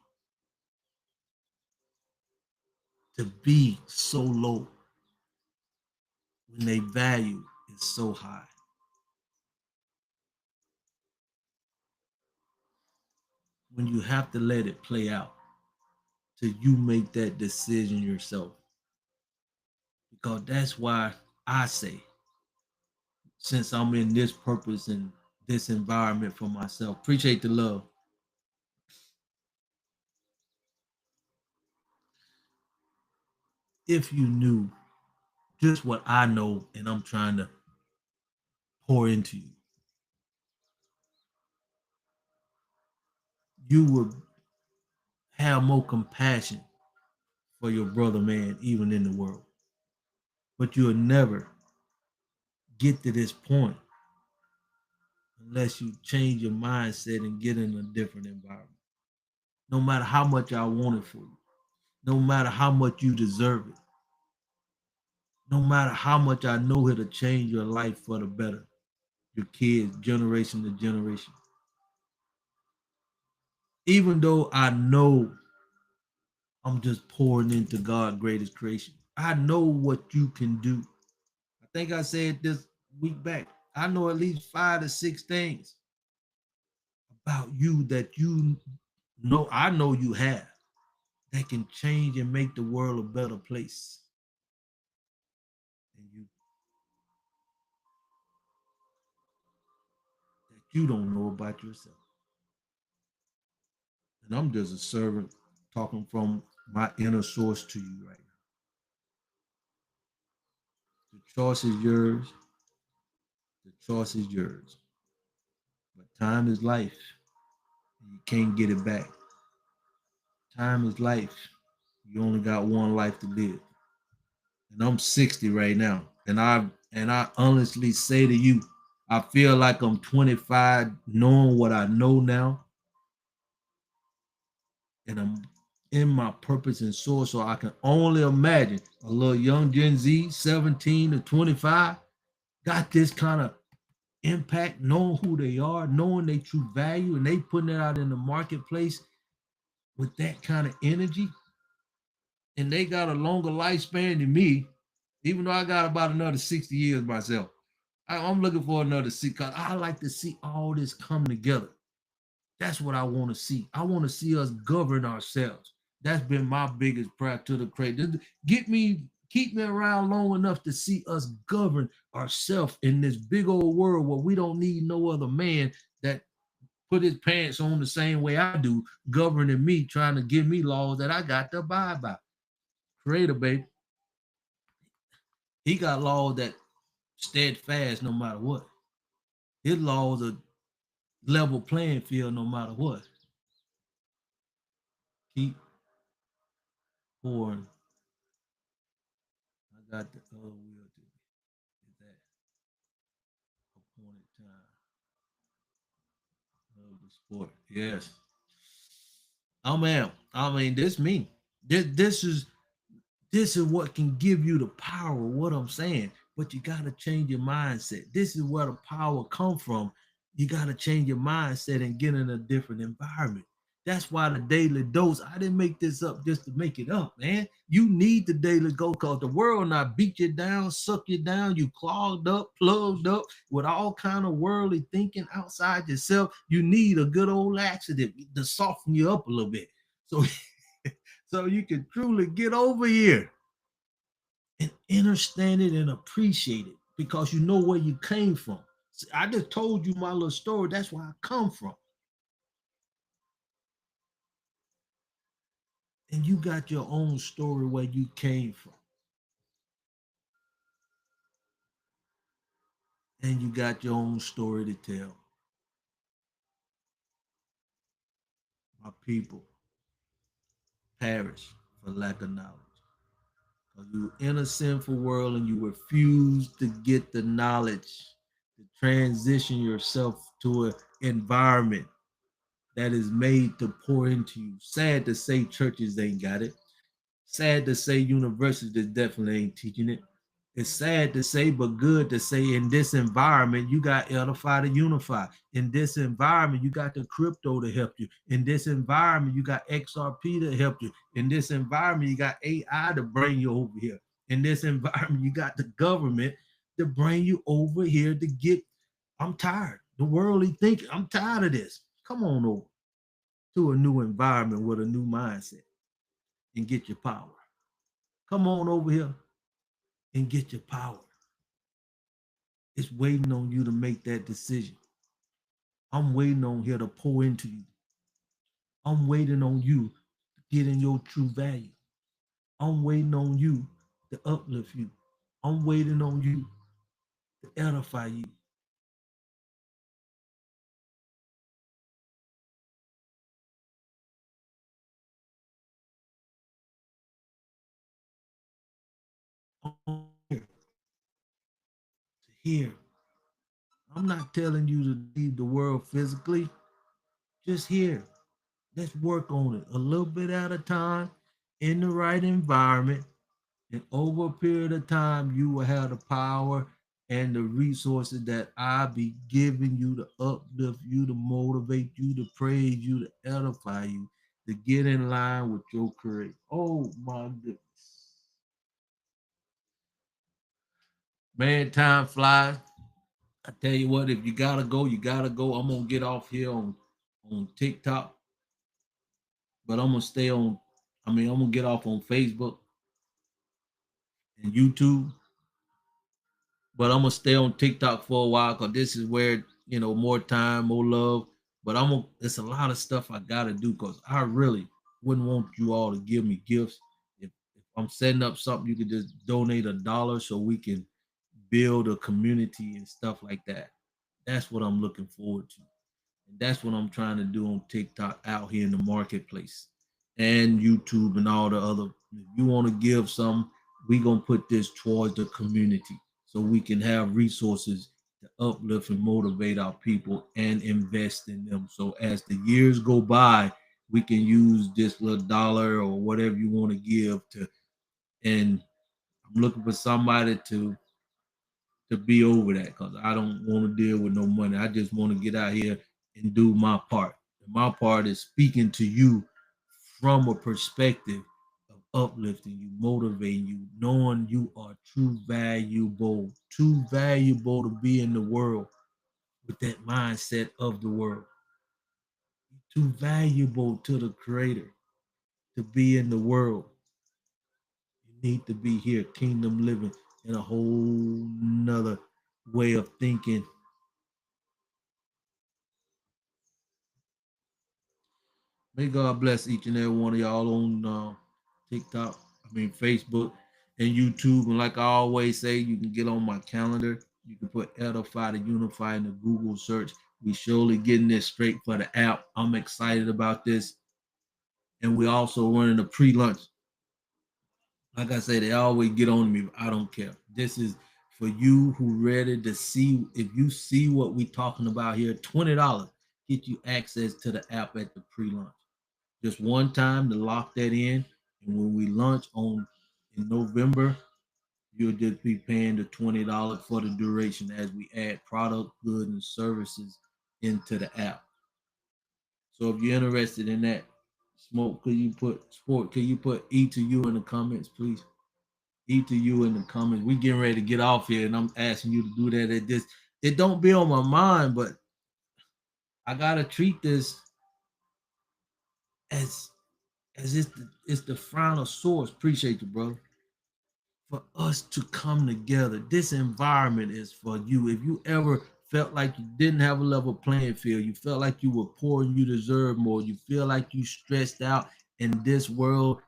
to be so low when their value is so high. when you have to let it play out till you make that decision yourself. Because that's why I say, since I'm in this purpose and this environment for myself, appreciate the love. If you knew just what I know and I'm trying to pour into you, you would have more compassion for your brother man, even in the world. But you'll never get to this point unless you change your mindset and get in a different environment. No matter how much I want it for you, no matter how much you deserve it, no matter how much I know it'll change your life for the better, your kids, generation to generation. Even though I know I'm just pouring into God's greatest creation, I know what you can do. I think I said this week back. I know at least 5 to 6 things about you that you know, I know you have, that can change and make the world a better place. And you that you don't know about yourself. And I'm just a servant talking from my inner source to you right now. The choice is yours. The choice is yours. But time is life. And you can't get it back. Time is life. You only got one life to live. And I'm 60 right now. And I honestly say to you, I feel like I'm 25 knowing what I know now. And I'm in my purpose and source. So I can only imagine a little young Gen Z, 17 to 25, got this kind of impact, knowing who they are, knowing their true value, and they putting it out in the marketplace with that kind of energy. And they got a longer lifespan than me, even though I got about another 60 years myself. I'm looking for another 60 because I like to see all this come together. That's what I want to see. I want to see us govern ourselves. That's been my biggest prayer to the Creator. Keep me around long enough to see us govern ourselves in this big old world where we don't need no other man that put his pants on the same way I do, governing me, trying to give me laws that I got to abide by. Creator, baby. He got laws that steadfast no matter what. His laws are level playing field no matter what. Keep pouring. I got the will to is that appointed time of the sport. Yes. Oh man. I mean, this me. This is what can give you the power. What I'm saying, but you got to change your mindset. This is where the power come from. You got to change your mindset and get in a different environment. That's why the daily dose. I didn't make this up just to make it up, man. You need the daily dose because the world not beat you down, suck you down. You clogged up, plugged up with all kind of worldly thinking outside yourself. You need a good old laxative to soften you up a little bit. So so you can truly get over here and understand it and appreciate it because you know where you came from. See, I just told you my little story. That's where I come from. And you got your own story where you came from. And you got your own story to tell. My people perish for lack of knowledge. You in a sinful world and you refuse to get the knowledge to transition yourself to an environment that is made to pour into you. Sad to say churches ain't got it. Sad to say universities definitely ain't teaching it. It's sad to say, but good to say in this environment, you got Edify to Unify. In this environment, you got the crypto to help you. In this environment, you got XRP to help you. In this environment, you got AI to bring you over here. In this environment, you got the government to bring you over here to get. I'm tired. The worldly thinking. I'm tired of this. Come on over. to a new environment with a new mindset and get your power. Come on over here and get your power. It's waiting on you to make that decision. I'm waiting on here to pour into you. I'm waiting on you to get in your true value. I'm waiting on you to uplift you. I'm waiting on you to edify you. I'm here to hear. I'm not telling you to leave the world physically. Just here. Let's work on it a little bit at a time in the right environment. And over a period of time, you will have the power and the resources that I be giving you to uplift you, to motivate you, to praise you, to edify you, to get in line with your career. Oh my goodness. Man, time flies. I tell you what, if you gotta go, you gotta go. I'm gonna get off here on TikTok, but I'm gonna stay on. I'm gonna get off on Facebook and YouTube, but I'm gonna stay on TikTok for a while because this is where more time, more love. But it's a lot of stuff I gotta do because I really wouldn't want you all to give me gifts. If I'm setting up something, you could just donate $1 so we can build a community and stuff like that. That's what I'm looking forward to. And that's what I'm trying to do on TikTok out here in the marketplace and YouTube and all the other. If you want to give some, we gonna put this towards the community so we can have resources to uplift and motivate our people and invest in them. So as the years go by, we can use this little dollar or whatever you want to give to. And I'm looking for somebody to be over that because I don't want to deal with no money. I just want to get out here and do my part. And my part is speaking to you from a perspective of uplifting you, motivating you, knowing you are too valuable to be in the world with that mindset of the world, too valuable to the creator to be in the world. You need to be here, kingdom living in a whole nother way of thinking. May God bless each and every one of y'all on TikTok, Facebook and YouTube. And like I always say, you can get on my calendar. You can put Edify to Unify in the Google search. We surely getting this straight for the app. I'm excited about this. And we also running a pre-lunch. Like I said, they always get on me. I don't care. This is for you who ready to see. If you see what we talking about here, $20 get you access to the app at the pre-launch. Just one time to lock that in. And when we launch in November, you'll just be paying the $20 for the duration as we add product, goods, and services into the app. So if you're interested in that, smoke, could you put E to you in the comments, please? E to you in the comments. We getting ready to get off here, and I'm asking you to do that at this. It don't be on my mind, but I gotta treat this as it's the final source. Appreciate you, brother. For us to come together. This environment is for you. If you ever felt like you didn't have a level playing field, you felt like you were poor and you deserve more, you feel like you stressed out and this world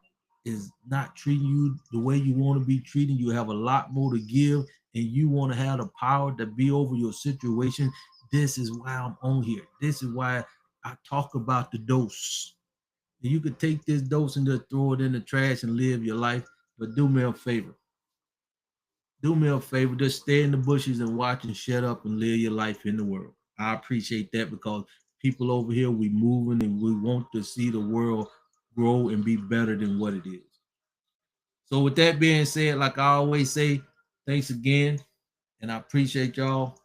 is not treating you the way you want to be treated, you have a lot more to give and you want to have the power to be over your situation. This is why I'm on here. This is why I talk about the dose. And you could take this dose and just throw it in the trash and live your life. But do me a favor, just stay in the bushes and watch and shut up and live your life in the world. I appreciate that because people over here, we moving and we want to see the world grow and be better than what it is. So with that being said, like I always say, thanks again. And I appreciate y'all.